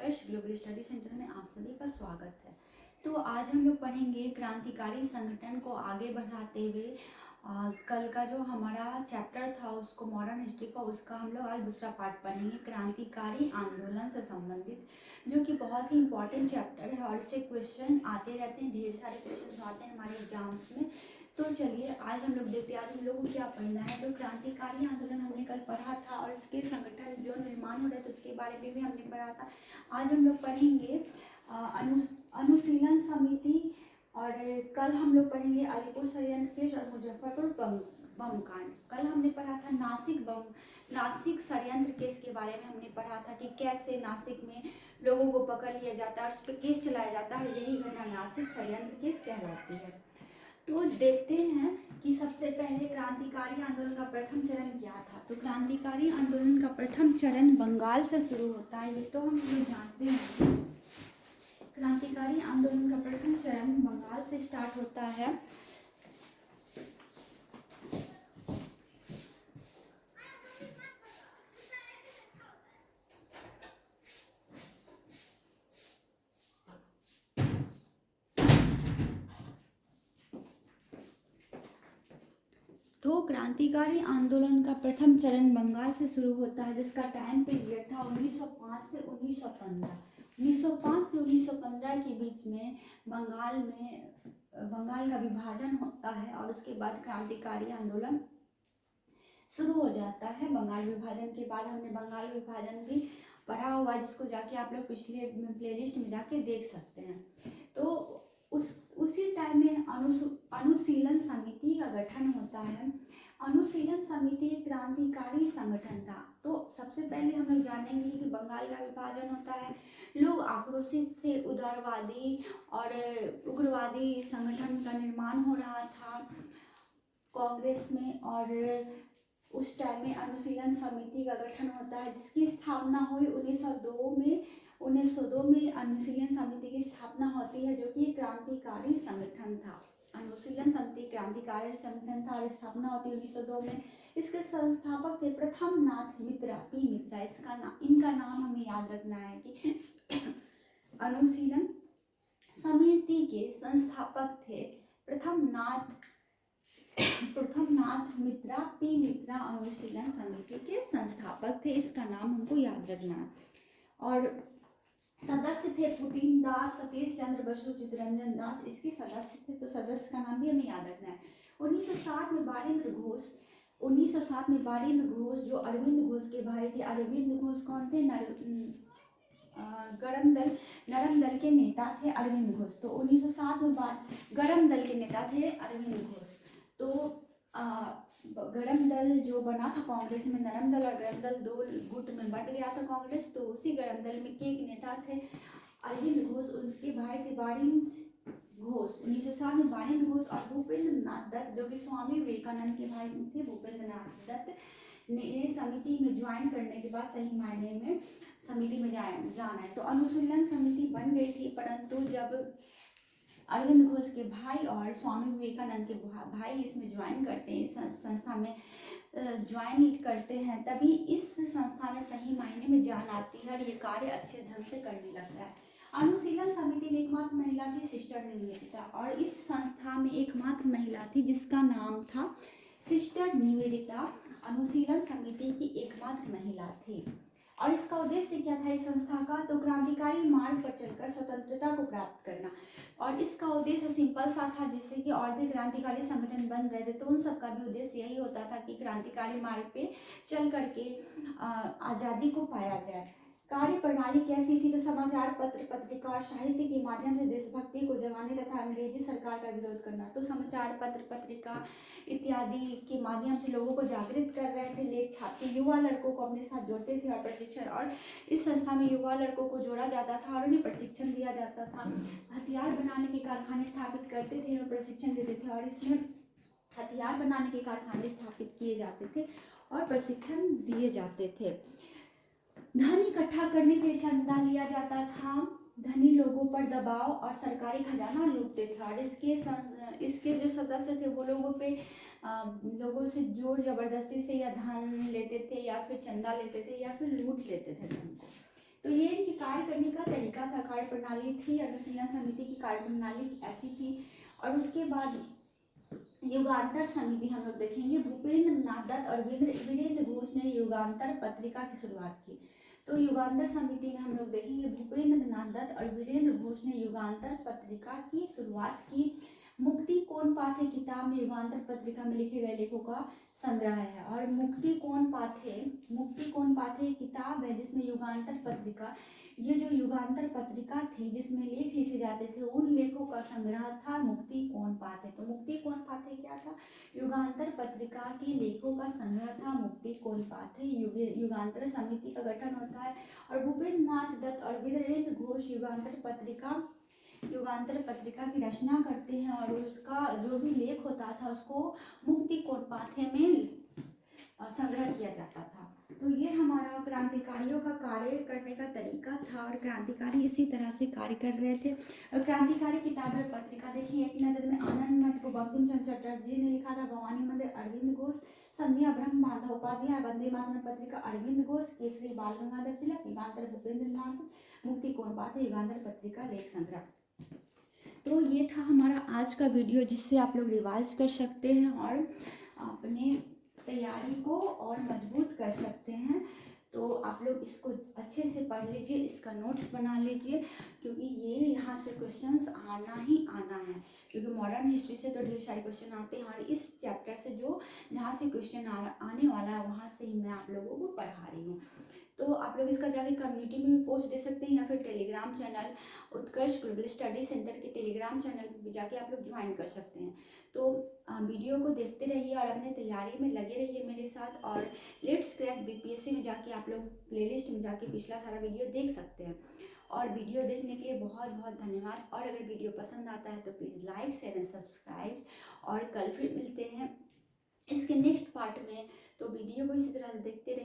उत्कर्ष global study centre में आप सभी का स्वागत है। तो आज हम लोग पढ़ेंगे क्रांतिकारी संगठन को आगे बढ़ाते हुए कल का जो हमारा चैप्टर था उसको मॉडर्न हिस्ट्री का, उसका हम लोग आज दूसरा पार्ट पढ़ेंगे, क्रांतिकारी आंदोलन से संबंधित, जो कि बहुत ही इंपॉर्टेंट चैप्टर है और इससे क्वेश्चन आते रहते हैं, ढेर सारे क्वेश्चन आते हैं हमारे एग्जाम्स में। तो चलिए आज हम लोग देखते हैं आज हम लोग को क्या पढ़ना है। तो क्रांतिकारी आंदोलन हमने कल पढ़ा था और इसके संगठन जो निर्माण हो रहे थे उसके बारे में भी हमने पढ़ा था। आज हम लोग पढ़ेंगे अनुशीलन समिति, और कल हम लोग पढ़ेंगे अलीपुर षड्यंत्र केस और मुजफ्फरपुर बम कांड। कल हमने पढ़ा था नासिक षड्यंत्र केस के बारे में हमने पढ़ा था कि कैसे नासिक में लोगों को पकड़ लिया जाता है और उस पर केस चलाया जाता है, यही घटना नासिक षड्यंत्र केस कहलाती है। तो देखते हैं कि सबसे पहले क्रांतिकारी आंदोलन का प्रथम चरण क्या था। तो क्रांतिकारी आंदोलन का प्रथम चरण बंगाल से शुरू होता है, ये तो हम लोग जानते हैं। क्रांतिकारी आंदोलन का प्रथम चरण बंगाल से स्टार्ट होता है। तो क्रांतिकारी आंदोलन का प्रथम चरण बंगाल से शुरू होता है, जिसका टाइम पीरियड था 1905 से 1915। 1905 से 1915 के बीच में बंगाल का विभाजन होता है और उसके बाद क्रांतिकारी आंदोलन शुरू हो जाता है। बंगाल विभाजन के बाद हमने बंगाल विभाजन भी पढ़ा हुआ, जिसको जाके आप लोग पिछले प्लेलिस्ट में जाके देख सकते हैं। तो उसी टाइम में अनुशीलन समिति का गठन होता है। अनुशीलन समिति एक क्रांतिकारी संगठन था। तो सबसे पहले हम लोग जानेंगे कि बंगाल का विभाजन होता है, लोग आक्रोशित थे, उदारवादी और उग्रवादी संगठन का निर्माण हो रहा था कांग्रेस में, और उस टाइम में अनुशीलन समिति का गठन होता है, जिसकी स्थापना हुई 1902 में अनुशीलन समिति की स्थापना होती है, जो कि क्रांतिकारी संगठन था। अनुशीलन समिति क्रांतिकारी संगठन था और स्थापना होती है 1902 में। इसके संस्थापक थे प्रथम नाथ मित्रा, पी मित्रा, इनका नाम हमें याद रखना है कि अनुशीलन समिति के संस्थापक थे प्रथम नाथ मित्रा, पी मित्रा अनुशीलन समिति के संस्थापक थे, इसका नाम हमको याद रखना है। और सदस्य थे पुतिन दास, सतीश चंद्र बसु, चित्तरंजन दास, इसके सदस्य थे। तो सदस्य का नाम भी हमें याद रखना है। 1907 में बारेंद्र घोष जो अरविंद घोष के भाई थे। अरविंद घोष कौन थे? नरम दल के नेता थे अरविंद घोष। तो 1907 में गरम दल के नेता थे अरविंद घोष। तो गरम दल जो बना था कांग्रेस में, नरम दल और गरम दल दो गुट में बट गया था कांग्रेस। तो उसी गरम दल में के एक नेता थे अरविंद घोष, उसके भाई थे बारिंद्र घोष। 1907 में बारिंद्र घोष और भूपेंद्र नाथ दत्त, जो कि स्वामी विवेकानंद के भाई थे, भूपेंद्र नाथ दत्त ने समिति में ज्वाइन करने के बाद सही मायने में समिति में जाना है। तो अनुशीलन समिति बन गई थी, परंतु जब अरविंद घोष के भाई और स्वामी विवेकानंद के भाई इसमें ज्वाइन करते हैं, इस संस्था में ज्वाइन करते हैं, तभी इस संस्था में सही मायने में जान आती है और ये कार्य अच्छे ढंग से करने लगता है। अनुशीलन समिति में एकमात्र महिला थी सिस्टर निवेदिता, और इस संस्था में एकमात्र महिला थी जिसका नाम था सिस्टर निवेदिता। अनुशीलन समिति की एकमात्र महिला थी। और इसका उद्देश्य क्या था इस संस्था का? तो क्रांतिकारी मार्ग पर चलकर स्वतंत्रता को प्राप्त करना। और इसका उद्देश्य सिंपल सा था, जिससे कि और भी क्रांतिकारी संगठन बन रहे थे, तो उन सबका भी उद्देश्य यही होता था कि क्रांतिकारी मार्ग पे चल करके आज़ादी को पाया जाए। कार्य प्रणाली कैसी थी? तो समाचार पत्र, पत्रिका और साहित्य के माध्यम से देशभक्ति को जगाने तथा अंग्रेजी सरकार का विरोध करना। तो समाचार पत्र, पत्रिका इत्यादि के माध्यम से लोगों को जागृत कर रहे थे, लेख छाप के युवा लड़कों को अपने साथ जोड़ते थे और प्रशिक्षण, और इस संस्था में युवा लड़कों को जोड़ा जाता था और उन्हें प्रशिक्षण दिया जाता था। हथियार बनाने के कारखाने स्थापित करते थे और प्रशिक्षण देते थे, और इसमें हथियार बनाने के कारखाने स्थापित किए जाते थे और प्रशिक्षण दिए जाते थे। धन इकट्ठा करने के लिए चंदा लिया जाता था, धनी लोगों पर दबाव और सरकारी खजाना लूटते थे, और इसके जो सदस्य थे वो लोगों से जोर जबरदस्ती से या धन लेते थे या फिर चंदा लेते थे या फिर लूट लेते थे धन को। तो ये इनके कार्य करने का तरीका था, कार्य प्रणाली थी, अनुशीलन समिति की कार्य प्रणाली ऐसी थी। और उसके बाद युगांतर समिति हम लोग देखेंगे। भूपेंद्र नाथ दत्त और वीरेंद्र घोष ने युगांतर पत्रिका की शुरुआत की। तो युगांतर समिति में हम लोग देखेंगे भूपेंद्र नाथ दत्त और वीरेंद्र घोष ने युगांतर पत्रिका की शुरुआत की। मुक्ति कौन पाथे किताब में युगांतर पत्रिका में लिखे गए लेखों का संग्रह है। और मुक्ति कौन पाथे किताब है जिसमें युगांतर पत्रिका, ये जो युगांतर पत्रिका थी जिसमें लेख लिखे जाते थे, उन लेखों का संग्रह था मुक्ति कौन पाथे। तो मुक्ति कौन पाथे क्या था? युगांतर पत्रिका के लेखों का संग्रह था मुक्ति कौन पाथे। युगांतर समिति का गठन होता है और भूपेंद्र नाथ दत्त और वीरेंद्र घोष युगांतर पत्रिका की रचना करते हैं और उसका जो भी लेख होता था उसको मुक्ति कौन पाथे में संग्रह किया जाता था। तो ये हमारा क्रांतिकारियों का कार्य करने का तरीका था और क्रांतिकारी इसी तरह से कार्य कर रहे थे। और क्रांतिकारी किताब और पत्रिका देखिए, एक नज़र में आनंद मठ को बंकिम चंद्र चटर्जी ने लिखा था, भवानी मंदिर अरविंद घोष, संध्या ब्रह्म माधवोपाध्याय, वंदे मातरम पत्रिका अरविंद घोष, केसरी बाल गंगाधर तिलक, युगांतर भूपेंद्र नाथ, मुक्ति कौन पाथे, युगांतर पत्रिका लेख संग्रह। तो ये था हमारा आज का वीडियो जिससे आप लोग रिवाइज कर सकते हैं और अपने तैयारी को और मजबूत कर सकते हैं। तो आप लोग इसको अच्छे से पढ़ लीजिए, इसका नोट्स बना लीजिए, क्योंकि ये यहाँ से क्वेश्चंस आना ही आना है, क्योंकि मॉडर्न हिस्ट्री से तो ढेर सारे क्वेश्चन आते हैं और इस चैप्टर से जो जहाँ से क्वेश्चन आने वाला है वहाँ से ही मैं आप लोगों को पढ़ा रही हूँ। तो आप लोग इसका जाके कम्युनिटी में भी पोस्ट दे सकते हैं या फिर टेलीग्राम चैनल उत्कर्ष ग्लोबल स्टडी सेंटर के टेलीग्राम चैनल पर भी जाके आप लोग ज्वाइन कर सकते हैं। तो वीडियो को देखते रहिए और अपने तैयारी में लगे रहिए मेरे साथ। और लेट्स क्रैक बीपीएससी में जाके आप लोग प्लेलिस्ट में जाके पिछला सारा वीडियो देख सकते हैं। और वीडियो देखने के लिए बहुत बहुत धन्यवाद। और अगर वीडियो पसंद आता है तो please like share and subscribe. और कल फिर मिलते हैं इसके नेक्स्ट पार्ट में। तो वीडियो को इसी तरह से देखते रहिए।